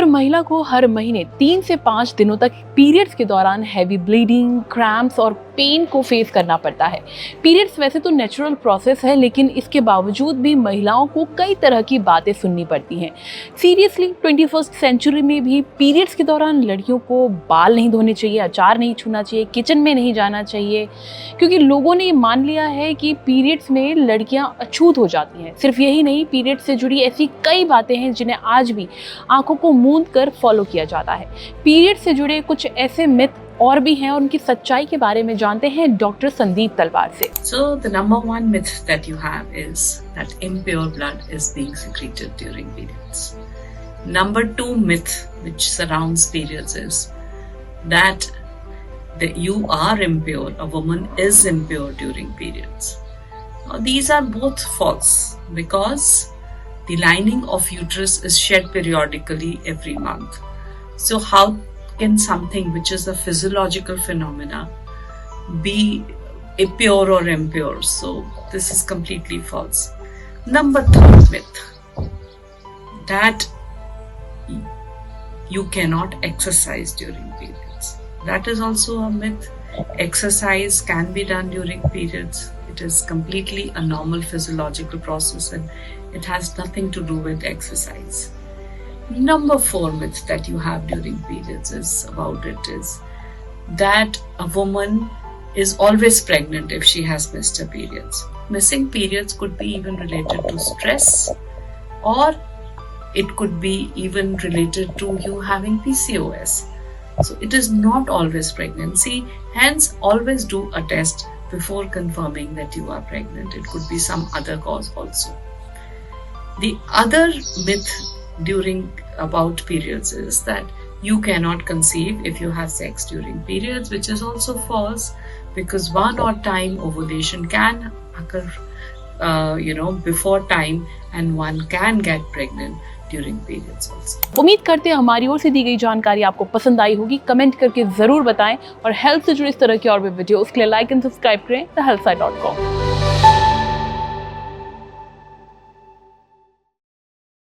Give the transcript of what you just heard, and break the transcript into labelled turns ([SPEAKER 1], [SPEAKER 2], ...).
[SPEAKER 1] हर महिला को हर महीने 3 से 5 दिनों तक पीरियड्स के दौरान हैवी ब्लीडिंग, क्रैम्प्स और पेन को फेस करना पड़ता है। पीरियड्स वैसे तो नेचुरल प्रोसेस है, लेकिन इसके बावजूद भी महिलाओं को कई तरह की बातें सुननी पड़ती हैं। सीरियसली 21st सेंचुरी में भी पीरियड्स के दौरान लड़कियों को बाल नहीं धोने चाहिए, अचार नहीं छूना चाहिए, किचन में नहीं जाना चाहिए, क्योंकि लोगों ने ये मान लिया है कि पीरियड्स में लड़कियां अछूत हो जाती हैं। सिर्फ यही नहीं, पीरियड्स से जुड़ी ऐसी कई बातें हैं जिन्हें आज भी आंखों को मूंद कर फॉलो किया जाता है। पीरियड से जुड़े कुछ ऐसे मिथ और भी हैं और उनकी सच्चाई के बारे में जानते हैं डॉक्टर संदीप तलवार से।
[SPEAKER 2] So the number one myth that you have is that impure blood is being secreted during periods. Number two myth which surrounds periods is that you are impure, a woman is impure during periods. Now, these are both false because the lining of uterus is shed periodically every month. So how can something which is a physiological phenomena be pure or impure? So this is completely false. Number third myth, that you cannot exercise during periods. That is also a myth. Exercise can be done during periods. It is completely a normal physiological process and it has nothing to do with exercise. Number four myth that you have during periods is that a woman is always pregnant if she has missed her periods. Missing periods could be even related to stress, or it could be even related to you having PCOS. So it is not always pregnancy, hence always do a test before confirming that you are pregnant. It could be some other cause also. The other myth about periods is that you cannot conceive if you have sex during periods, which is also false because one or time ovulation can occur before time and one can get pregnant during periods also.
[SPEAKER 1] उम्मीद करते हैं हमारी ओर से दी गई जानकारी आपको पसंद आई होगी। कमेंट करके जरूर बताएं और हेल्थ से जुड़े इस तरह के और भी वीडियोस के लिए लाइक एंड सब्सक्राइब करें thehealthsite.com।